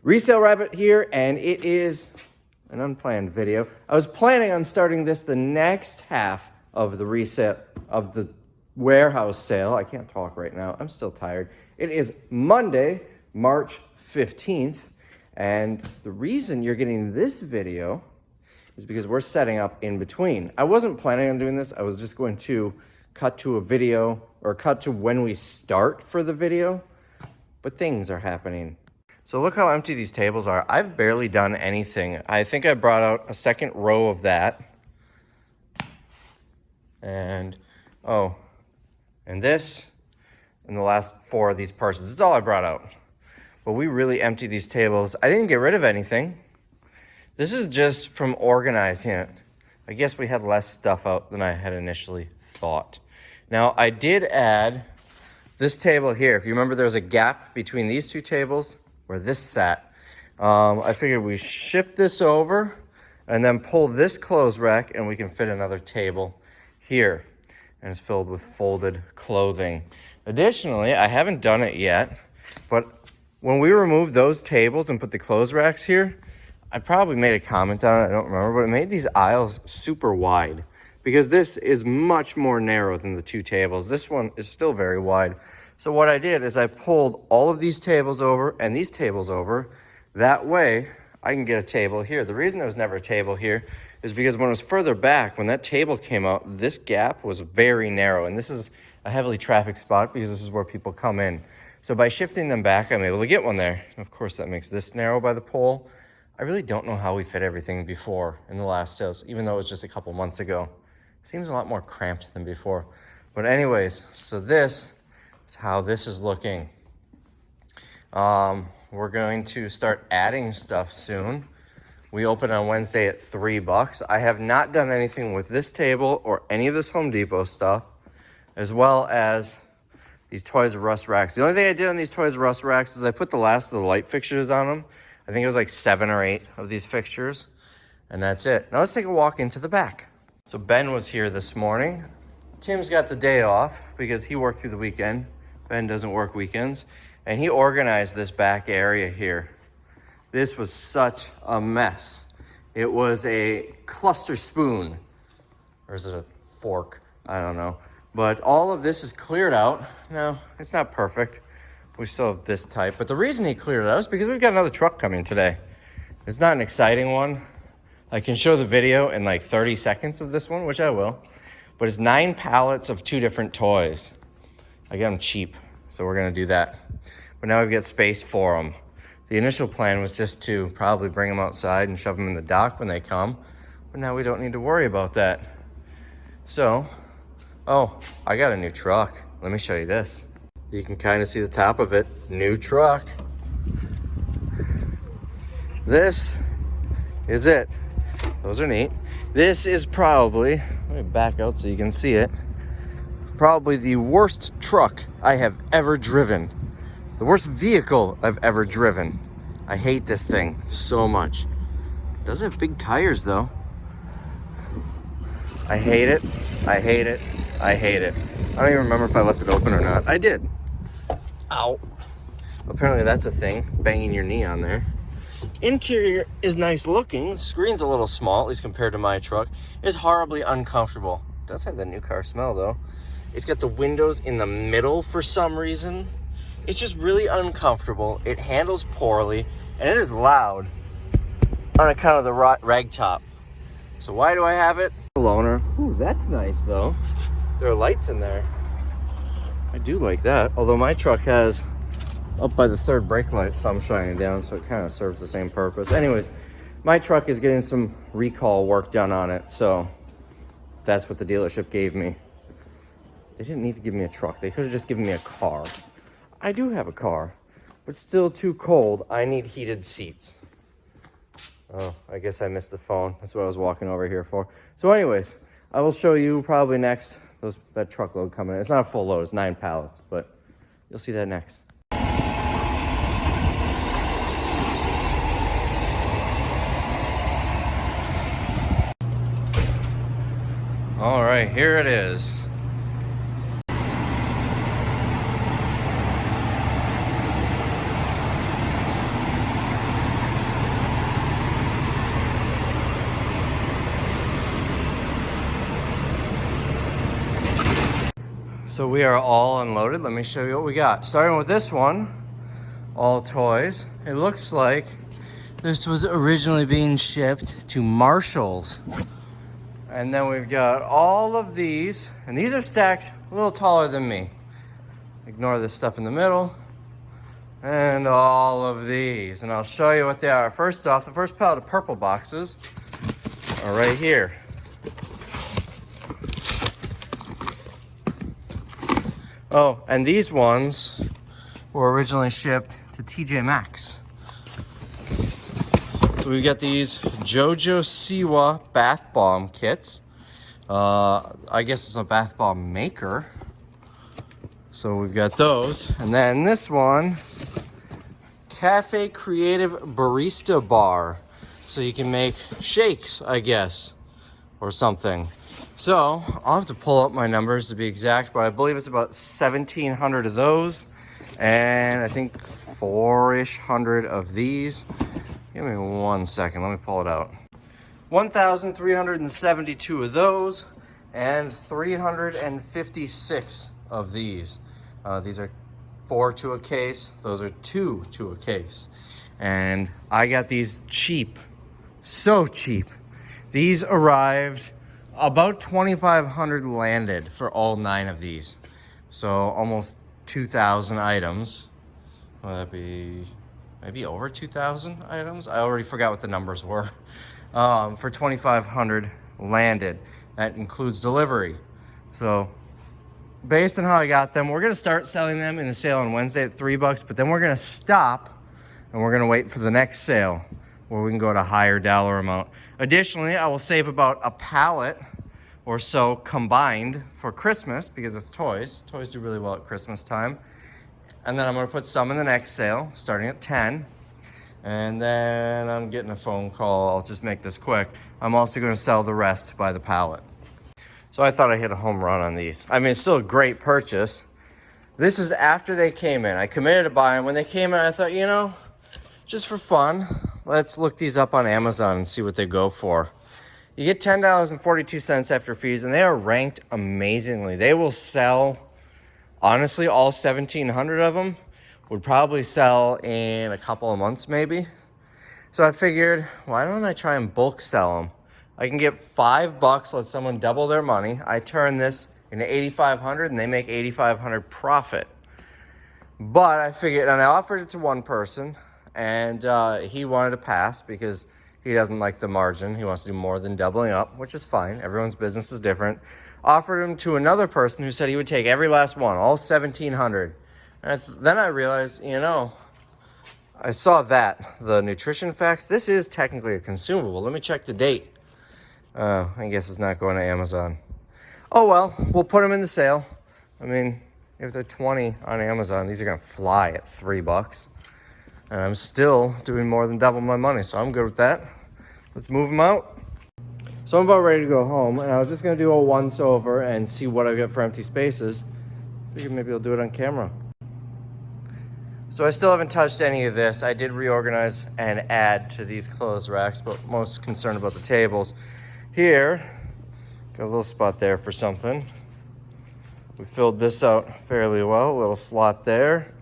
Resale Rabbit here, and it is an unplanned video. I was planning on starting this the next half of the resale of the warehouse sale. I can't talk right now. I'm still tired. It is Monday, March 15th, and the reason you're getting this video is because we're setting up in between. I wasn't planning on doing this. I was just going to cut to a video or cut to when we start for the video, but things are happening. So look how empty these tables are. I've barely done anything. I think I brought out a second row of that. And, oh, and this, and the last 4 of these parcels. That's all I brought out. But we really emptied these tables. I didn't get rid of anything. This is just from organizing it. I guess we had less stuff out than I had initially thought. Now, I did add this table here. If you remember, there was a gap between these 2 tables where this sat. I figured we shift this over and then pull this clothes rack and we can fit another table here. And it's filled with folded clothing. Additionally, I haven't done it yet, but when we removed those tables and put the clothes racks here, I probably made a comment on it, I don't remember, but it made these aisles super wide because this is much more narrow than the 2 tables. This one is still very wide. So what I did is I pulled all of these tables over and these tables over. That way I can get a table here. The reason there was never a table here is because when it was further back, when that table came out, this gap was very narrow. And this is a heavily trafficked spot because this is where people come in. So by shifting them back, I'm able to get one there. And of course, that makes this narrow by the pole. I really don't know how we fit everything before in the last sales, even though it was just a couple months ago. It seems a lot more cramped than before. But anyways, so this is how this is looking. We're going to start adding stuff soon. We open on Wednesday at $3. I have not done anything with this table or any of this Home Depot stuff, as well as these Toys R Us racks. The only thing I did on these Toys R Us racks is I put the last of the light fixtures on them. I think it was like 7 or 8 of these fixtures, and that's it. Now let's take a walk into the back. So Ben was here this morning. Tim's got the day off because he worked through the weekend. Ben doesn't work weekends. And he organized this back area here. This was such a mess. It was a cluster spoon. Or is it a fork? I don't know. But all of this is cleared out. Now, it's not perfect. We still have this type. But the reason he cleared it out is because we've got another truck coming today. It's not an exciting one. I can show the video in like 30 seconds of this one, which I will. But it's 9 pallets of 2 different toys. I got them cheap, so we're going to do that. But now we've got space for them. The initial plan was just to probably bring them outside and shove them in the dock when they come. But now we don't need to worry about that. So, oh, I got a new truck. Let me show you this. You can kind of see the top of it. New truck. This is it. Those are neat. This is probably, let me back out so you can see it, probably the worst truck I have ever driven. The worst vehicle I've ever driven. I hate this thing so much. It does have big tires though. I hate it. I hate it. I hate it. I don't even remember if I left it open or not. I did. Ow. Apparently that's a thing, banging your knee on there. Interior is nice looking. The screen's a little small, at least compared to my truck. It's horribly uncomfortable. It does have the new car smell though. It's got the windows in the middle for some reason. It's just really uncomfortable. It handles poorly, and it is loud on account of the rag top. So why do I have it? Loaner. Ooh, that's nice though. There are lights in there. I do like that. Although my truck has up by the 3rd brake light, some shining down, so it kind of serves the same purpose. Anyways, my truck is getting some recall work done on it, so that's what the dealership gave me. They didn't need to give me a truck. They could have just given me a car. I do have a car, but still too cold. I need heated seats. Oh, I guess I missed the phone. That's what I was walking over here for. So anyways, I will show you probably next that truckload coming in. It's not a full load, it's 9 pallets, but you'll see that next. All right, here it is. So we are all unloaded. Let me show you what we got. Starting with this one, all toys. It looks like this was originally being shipped to Marshall's. And then we've got all of these, and these are stacked a little taller than me. Ignore this stuff in the middle. And all of these, and I'll show you what they are. First off, the first pallet of purple boxes are right here. Oh, and these ones were originally shipped to TJ Maxx. So we've got these JoJo Siwa bath bomb kits. I guess it's a bath bomb maker. So we've got those. And then this one, Cafe Creative Barista Bar. So you can make shakes, I guess, or something. So I'll have to pull up my numbers to be exact, but I believe it's about 1,700 of those. And I think 4-ish hundred of these. Give me 1 second, let me pull it out. 1,372 of those and 356 of these. These are 4 to a case. Those are 2 to a case. And I got these cheap, so cheap. These arrived about 2,500 landed for all 9 of these. So almost 2,000 items. Will that be maybe over 2,000 items? I already forgot what the numbers were. For 2,500 landed. That includes delivery. So based on how I got them, we're gonna start selling them in the sale on Wednesday at $3, but then we're gonna stop and we're gonna wait for the next sale where we can go to a higher dollar amount. Additionally, I will save about a pallet or so combined for Christmas because it's toys. Toys do really well at Christmas time. And then I'm gonna put some in the next sale starting at 10. And then I'm getting a phone call. I'll just make this quick. I'm also gonna sell the rest by the pallet. So I thought I hit a home run on these. I mean, it's still a great purchase. This is after they came in. I committed to buy them. When they came in, I thought, you know, just for fun, let's look these up on Amazon and see what they go for. You get $10.42 after fees, and they are ranked amazingly. They will sell, honestly, all 1,700 of them would probably sell in a couple of months, maybe. So I figured, why don't I try and bulk sell them? I can get $5, let someone double their money. I turn this into 8,500 and they make 8,500 profit. But I figured, and I offered it to one person and he wanted to pass because he doesn't like the margin. He wants to do more than doubling up, which is fine. Everyone's business is different. Offered him to another person who said he would take every last one, all 1,700. And then I realized, you know, I saw that, the nutrition facts. This is technically a consumable. Let me check the date. I guess it's not going to Amazon. Oh well, we'll put them in the sale. I mean, if they're 20 on Amazon, these are gonna fly at $3. And I'm still doing more than double my money, so I'm good with that. Let's move them out. So I'm about ready to go home, and I was just gonna do a once over and see what I get for empty spaces. Figured maybe I'll do it on camera. So I still haven't touched any of this. I did reorganize and add to these clothes racks, but most concerned about the tables. Here, got a little spot there for something. We filled this out fairly well, a little slot there.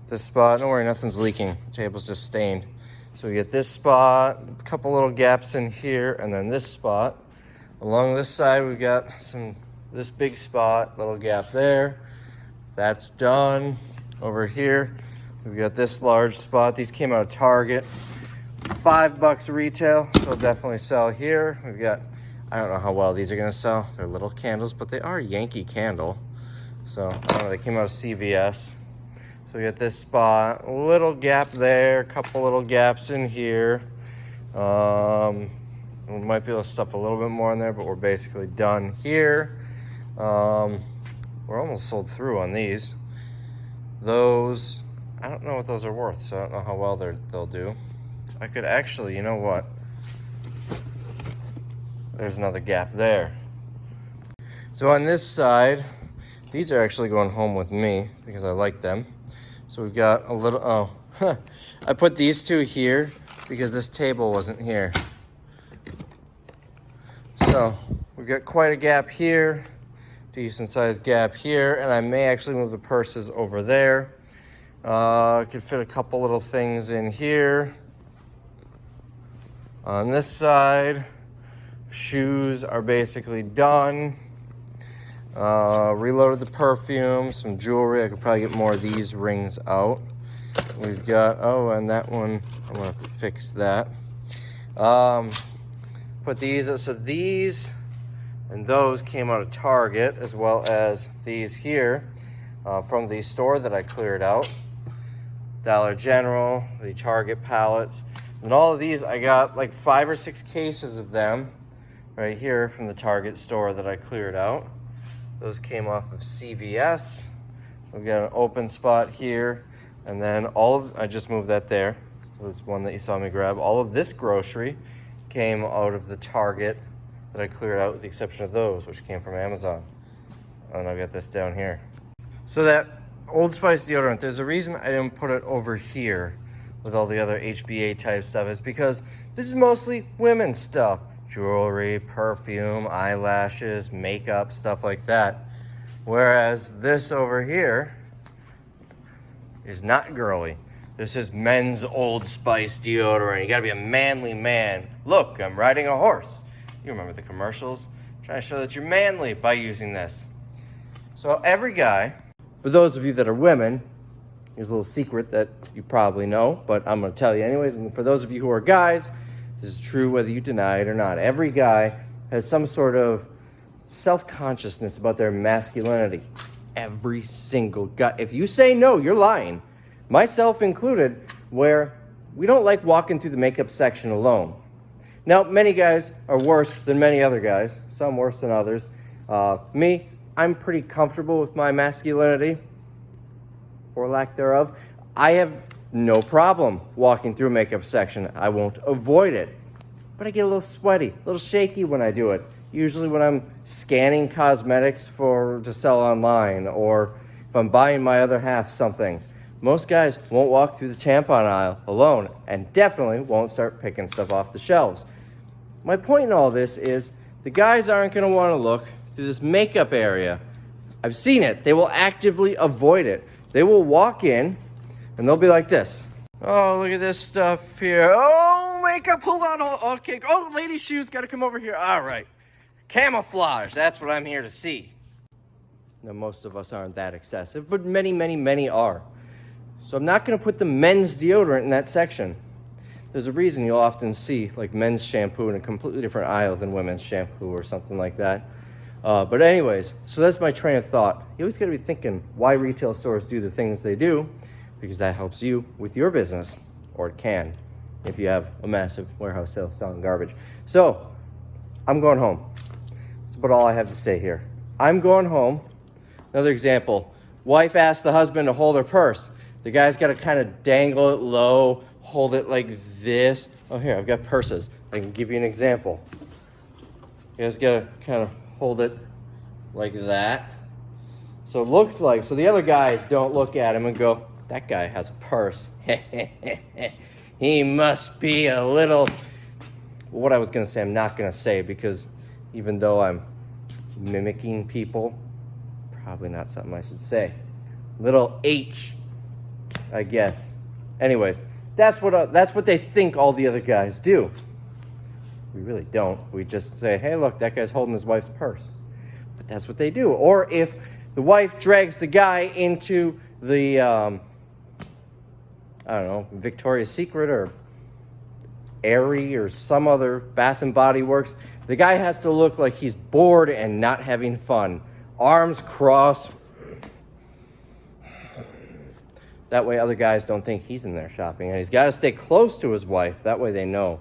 This spot, don't worry, nothing's leaking. The table's just stained. So we get this spot, a couple little gaps in here, and then this spot. Along this side, we've got this big spot, little gap there. That's done. Over here, we've got this large spot. These came out of Target. $5 retail. They'll definitely sell here. We've got, I don't know how well these are gonna sell. They're little candles, but they are Yankee Candle. So, I don't know, they came out of CVS. So we got this spot, a little gap there, a couple little gaps in here. We might be able to stuff a little bit more in there, but we're basically done here. We're almost sold through on these. Those, I don't know what those are worth, so I don't know how well they'll do. I could actually, you know what? There's another gap there. So on this side, these are actually going home with me because I like them. So we've got a little, I put these two here because this table wasn't here. So we've got quite a gap here. decent sized gap here, and I may actually move the purses over there. I could fit a couple little things in here. On this side, shoes are basically done. Reloaded the perfume, some jewelry. I could probably get more of these rings out. We've got, oh, and that one, I'm gonna have to fix that. Put these, so these and those came out of Target, as well as these here from the store that I cleared out. Dollar General, the Target pallets. And all of these, I got like 5 or 6 cases of them right here from the Target store that I cleared out. Those came off of CVS. We've got an open spot here. And then I just moved that there. This one that you saw me grab. All of this grocery came out of the Target that I cleared out, with the exception of those, which came from Amazon. And I've got this down here. So that Old Spice deodorant, there's a reason I didn't put it over here with all the other HBA type stuff. Is because this is mostly women's stuff. Jewelry, perfume, eyelashes, makeup, stuff like that. Whereas this over here is not girly. This is men's Old Spice deodorant. You gotta be a manly man. Look, I'm riding a horse. You remember the commercials? Trying to show that you're manly by using this. So every guy, for those of you that are women, here's a little secret that you probably know, but I'm gonna tell you anyways. And for those of you who are guys, this is true whether you deny it or not. Every guy has some sort of self-consciousness about their masculinity. Every single guy. If you say no, you're lying. Myself included, where we don't like walking through the makeup section alone. Now, many guys are worse than many other guys. Some worse than others. Me, I'm pretty comfortable with my masculinity, or lack thereof. I have no problem walking through a makeup section. I won't avoid it. But I get a little sweaty, a little shaky when I do it. Usually when I'm scanning cosmetics to sell online, or if I'm buying my other half something. Most guys won't walk through the tampon aisle alone, and definitely won't start picking stuff off the shelves. My point in all this is the guys aren't gonna wanna look through this makeup area. I've seen it. They will actively avoid it. They will walk in and they'll be like this. Oh, look at this stuff here. Oh, makeup, hold on. Okay. Oh, ladies' shoes, gotta come over here. All right. Camouflage, that's what I'm here to see. Now, most of us aren't that excessive, but many, many, many are. So I'm not gonna put the men's deodorant in that section. There's a reason you'll often see like men's shampoo in a completely different aisle than women's shampoo or something like that. But anyways, so that's my train of thought. You always gotta be thinking why retail stores do the things they do, because that helps you with your business, or it can, if you have a massive warehouse sale selling garbage. So, I'm going home. That's about all I have to say here. I'm going home. Another example, wife asked the husband to hold her purse. The guy's gotta kind of dangle it low, hold it like this. Oh, here, I've got purses. I can give you an example. You guys gotta kind of hold it like that. So it looks like, so the other guys don't look at him and go, that guy has a purse. He must be a little, what I was gonna say, I'm not gonna say, because even though I'm mimicking people, probably not something I should say. Little H, I guess. Anyways, that's what they think all the other guys do. We really don't. We just say, hey, look, that guy's holding his wife's purse. But that's what they do. Or if the wife drags the guy into the, I don't know, Victoria's Secret or Aerie or some other Bath and Body Works, the guy has to look like he's bored and not having fun. Arms crossed. That way other guys don't think he's in there shopping. And he's got to stay close to his wife. That way they know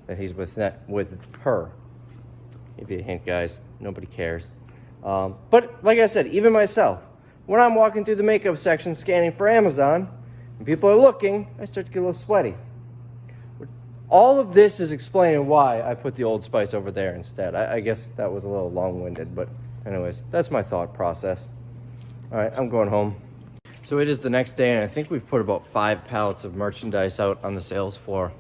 that he's with her. Give you a hint, guys. Nobody cares. But like I said, even myself, when I'm walking through the makeup section scanning for Amazon, and people are looking, I start to get a little sweaty. All of this is explaining why I put the Old Spice over there instead. I guess that was a little long-winded, but anyways, that's my thought process. All right, I'm going home. So it is the next day, and I think we've put about 5 pallets of merchandise out on the sales floor.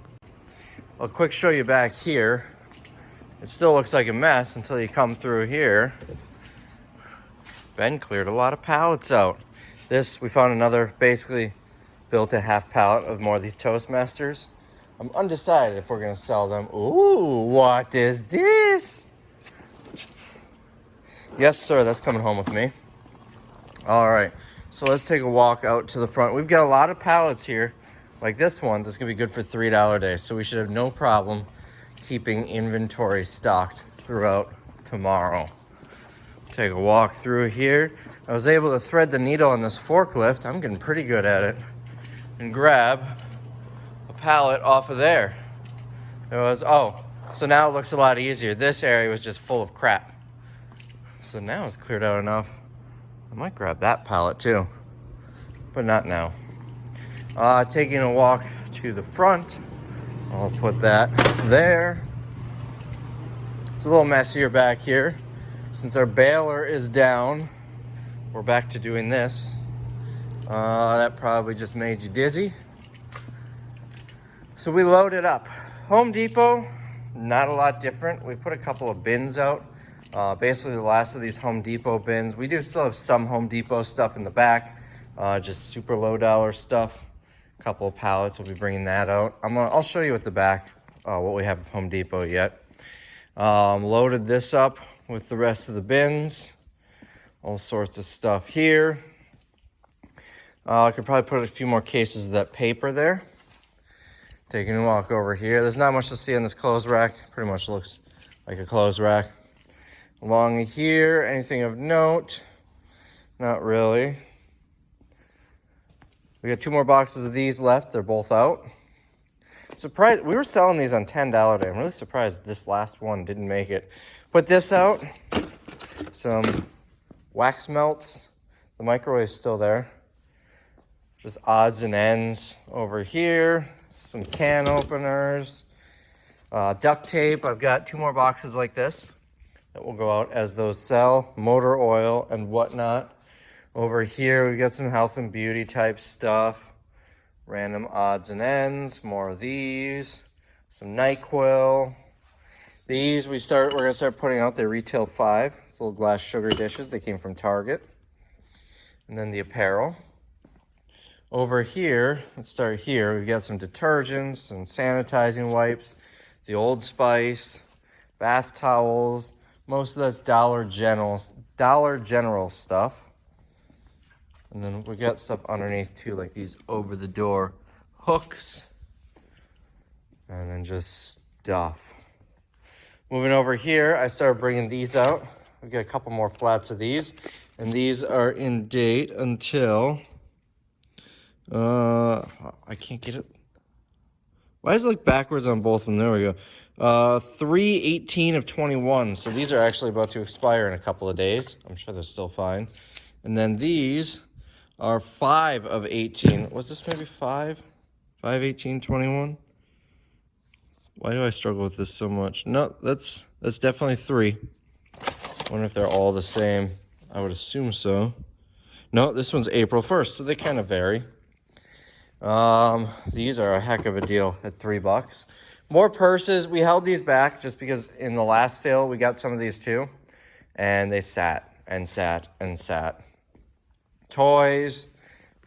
I'll quick show you back here. It still looks like a mess until you come through here. Ben cleared a lot of pallets out. We found another, basically built a half pallet of more of these Toastmasters. I'm undecided if we're gonna sell them. Ooh, what is this? Yes, sir, that's coming home with me. All right, so let's take a walk out to the front. We've got a lot of pallets here, like this one, that's gonna be good for $3 a day. So we should have no problem keeping inventory stocked throughout tomorrow. Take a walk through here. I was able to thread the needle on this forklift. I'm getting pretty good at it. And grab a pallet off of there. So now it looks a lot easier. This area was just full of crap. So now it's cleared out enough. I might grab that pallet too, but not now. Taking a walk to the front. I'll put that there. It's a little messier back here. Since our baler is down, we're back to doing this. That probably just made you dizzy. So we loaded up. Home Depot, not a lot different. We put a couple of bins out. Basically the last of these Home Depot bins. We do still have some Home Depot stuff in the back, just super low dollar stuff. A couple of pallets, we'll be bringing that out. I'll show you at the back what we have at Home Depot yet. Loaded this up with the rest of the bins. All sorts of stuff here. I could probably put a few more cases of that paper there. Taking a walk over here. There's not much to see on this clothes rack. Pretty much looks like a clothes rack. Along here, anything of note? Not really. We got 2 more boxes of these left. They're both out. Surprised, we were selling these on $10 a day. I'm really surprised this last one didn't make it. Put this out. Some wax melts. The microwave's still there. Just odds and ends over here. Some can openers. Duct tape. I've got 2 more boxes like this that will go out as those sell. Motor oil and whatnot. Over here, we've got some health and beauty type stuff. Random odds and ends. More of these. Some NyQuil. These we're gonna start putting out. They retail $5. It's little glass sugar dishes. They came from Target. And then the apparel. Over here, let's start here. We've got some detergents and sanitizing wipes, the Old Spice, bath towels. Most of that's Dollar General stuff. And then we got stuff underneath too, like these over-the-door hooks. And then just stuff. Moving over here, I started bringing these out. We've got a couple more flats of these. And these are in date until... I can't get it. Why is it like backwards on both of them? There we go. 3/18 of 21. So these are actually about to expire in a couple of days. I'm sure they're still fine. And then these are 5 of 18. Was this maybe 5? 5/18/21? Why do I struggle with this so much? No, that's definitely 3. I wonder if they're all the same. I would assume so. No, this one's April 1st, so they kind of vary. These are a heck of a deal at $3. More purses. We held these back just because in the last sale we got some of these too, and they sat and sat and sat. Toys.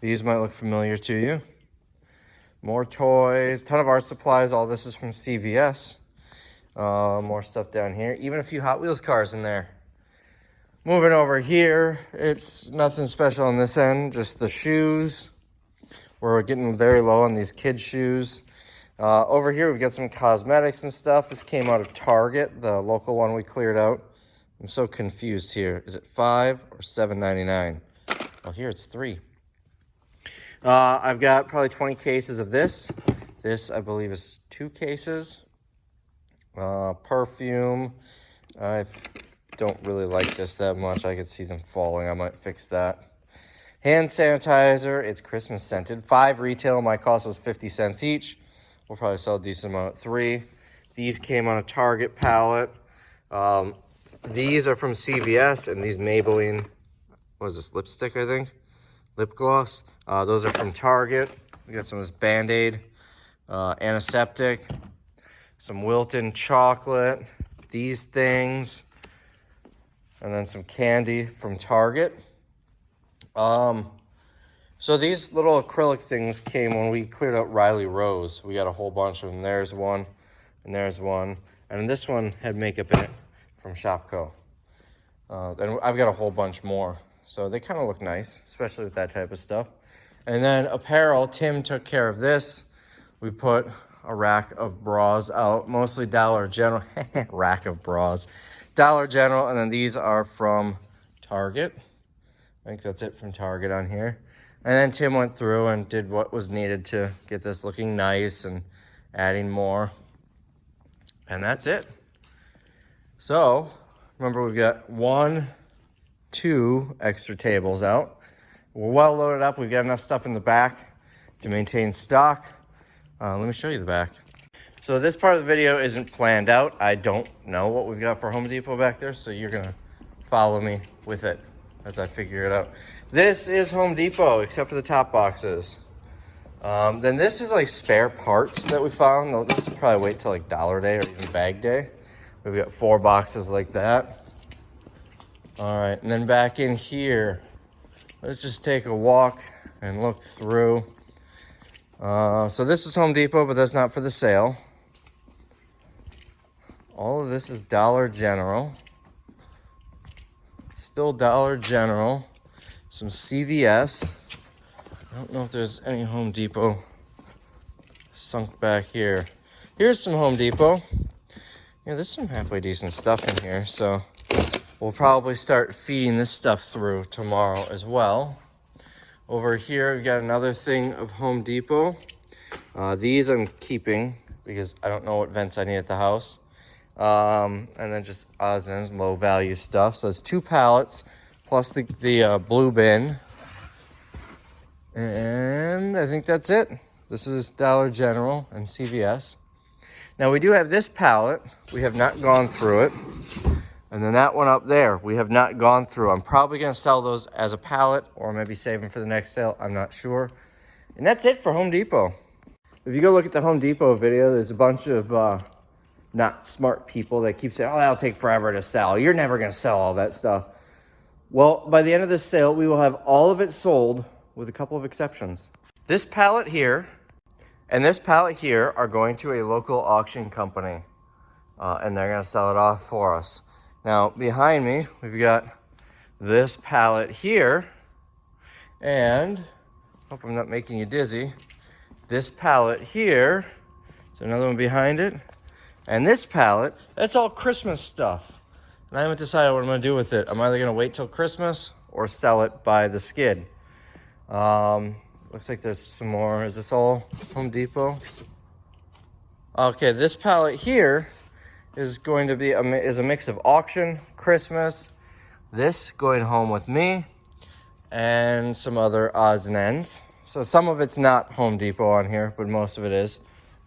These might look familiar to you. More toys. Ton of art supplies. All this is from CVS. More stuff down here. Even a few Hot Wheels cars in there. Moving over here, it's nothing special on this end, just the shoes. We're getting very low on these kids' shoes. Over here, we've got some cosmetics and stuff. This came out of Target, the local one we cleared out. I'm so confused here. Is it $5 or $7.99? Well, here it's $3. I've got probably 20 cases of this. This, I believe, is 2 cases. Perfume. I don't really like this that much. I could see them falling. I might fix that. Hand sanitizer. It's Christmas scented. 5 retail. My cost was 50 cents each. We'll probably sell a decent amount at 3. These came on a Target pallet. These are from CVS, and these Maybelline, what is this, lipstick, I think? Lip gloss. Those are from Target. We got some of this Band-Aid, antiseptic, some Wilton chocolate, these things, and then some candy from Target. So these little acrylic things came when we cleared out Riley Rose. We got a whole bunch of them. There's one, and there's one. And this one had makeup in it from Shopco. And I've got a whole bunch more. So they kind of look nice, especially with that type of stuff. And then apparel, Tim took care of this. We put a rack of bras out, mostly Dollar General. Rack of bras. Dollar General, and then these are from Target. I think that's it from Target on here. And then Tim went through and did what was needed to get this looking nice and adding more. And that's it. So, remember we've got 1, 2 extra tables out. We're well loaded up. We've got enough stuff in the back to maintain stock. Let me show you the back. So this part of the video isn't planned out. I don't know what we've got for Home Depot back there, so you're gonna follow me with it as I figure it out. This is Home Depot, except for the top boxes. Then this is like spare parts that we found. This will probably wait till like Dollar Day or even Bag Day. We've got 4 boxes like that. All right, and then back in here, let's just take a walk and look through. So this is Home Depot, but that's not for the sale. All of this is Dollar General. Still Dollar General. Some CVS. I don't know if there's any Home Depot sunk back here. Here's some Home Depot. Yeah, there's some halfway decent stuff in here, so we'll probably start feeding this stuff through tomorrow as well. Over here, we've got another thing of Home Depot. These I'm keeping because I don't know what vents I need at the house. And then just odds and ends, low value stuff. So it's 2 pallets plus the blue bin. And I think that's it. This is Dollar General and CVS. Now we do have this pallet. We have not gone through it. And then that one up there, we have not gone through. I'm probably going to sell those as a pallet or maybe save them for the next sale. I'm not sure. And that's it for Home Depot. If you go look at the Home Depot video, there's a bunch of not smart people that keep saying, oh, that'll take forever to sell. You're never going to sell all that stuff. Well, by the end of this sale, we will have all of it sold with a couple of exceptions. This pallet here and this pallet here are going to a local auction company. And they're going to sell it off for us. Now, behind me, we've got this pallet here. And, hope I'm not making you dizzy, this pallet here. So another one behind it. And this pallet, that's all Christmas stuff. And I haven't decided what I'm going to do with it. I'm either going to wait till Christmas or sell it by the skid. Looks like there's some more. Is this all Home Depot? Okay, this pallet here is going to be a mix of auction, Christmas, this going home with me, and some other odds and ends. So some of it's not Home Depot on here, but most of it is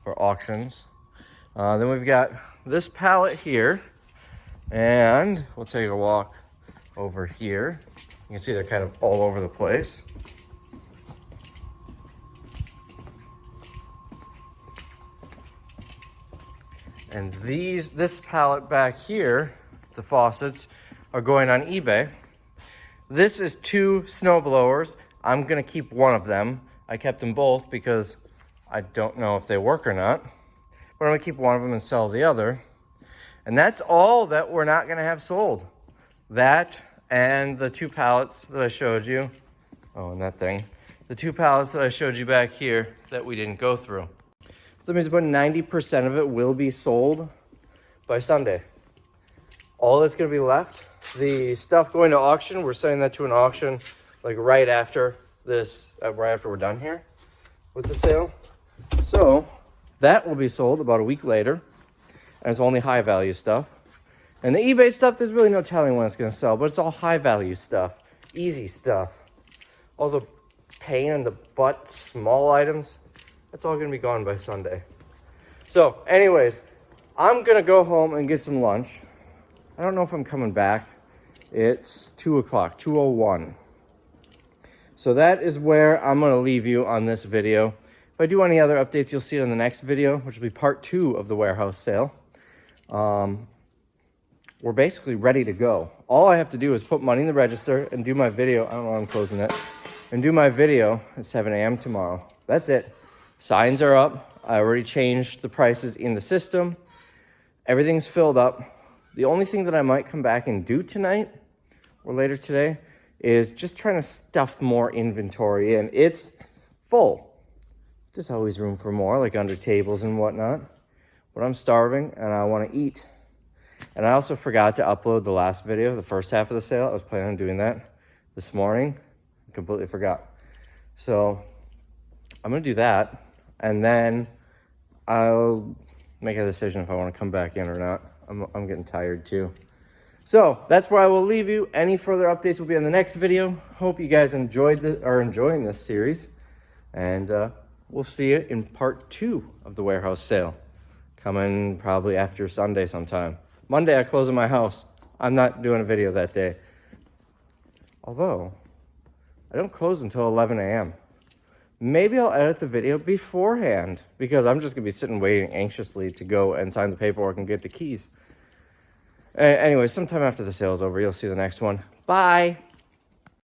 for auctions. Then we've got this pallet here, and we'll take a walk over here. You can see they're kind of all over the place. And this pallet back here, the faucets, are going on eBay. This is 2 snow blowers. I'm gonna keep one of them. I kept them both because I don't know if they work or not. But I'm gonna keep one of them and sell the other. And that's all that we're not gonna have sold. That and the 2 pallets that I showed you. Oh, and that thing. The 2 pallets that I showed you back here that we didn't go through. So that means about 90% of it will be sold by Sunday. All that's gonna be left, the stuff going to auction, we're sending that to an auction like right after this, right after we're done here with the sale. So that will be sold about a week later, and it's only high value stuff. And the eBay stuff, there's really no telling when it's gonna sell, but it's all high value stuff, easy stuff. All the pain in the butt, small items, that's all gonna be gone by Sunday. So anyways, I'm gonna go home and get some lunch. I don't know if I'm coming back. It's 2 o'clock, 2:01. So that is where I'm gonna leave you on this video. If I do any other updates, you'll see it in the next video, which will be part 2 of the warehouse sale. We're basically ready to go. all I have to do is put money in the register and do my video. I don't know why I'm closing it. And do my video at 7 a.m. tomorrow. That's it. Signs are up. I already changed the prices in the system. Everything's filled up. The only thing that I might come back and do tonight or later today is just trying to stuff more inventory in. It's full. There's always room for more, like under tables and whatnot. But I'm starving and I want to eat. And I also forgot to upload the last video, the first half of the sale. I was planning on doing that this morning. I completely forgot. So I'm going to do that. And then I'll make a decision if I want to come back in or not. I'm getting tired too. So that's where I will leave you. Any further updates will be in the next video. Hope you guys are enjoying this series. And we'll see you in part 2 of the warehouse sale. Coming probably after Sunday sometime. Monday I close at my house. I'm not doing a video that day. Although, I don't close until 11 a.m. Maybe I'll edit the video beforehand because I'm just going to be sitting waiting anxiously to go and sign the paperwork and get the keys. Anyway, sometime after the sale is over, you'll see the next one. Bye.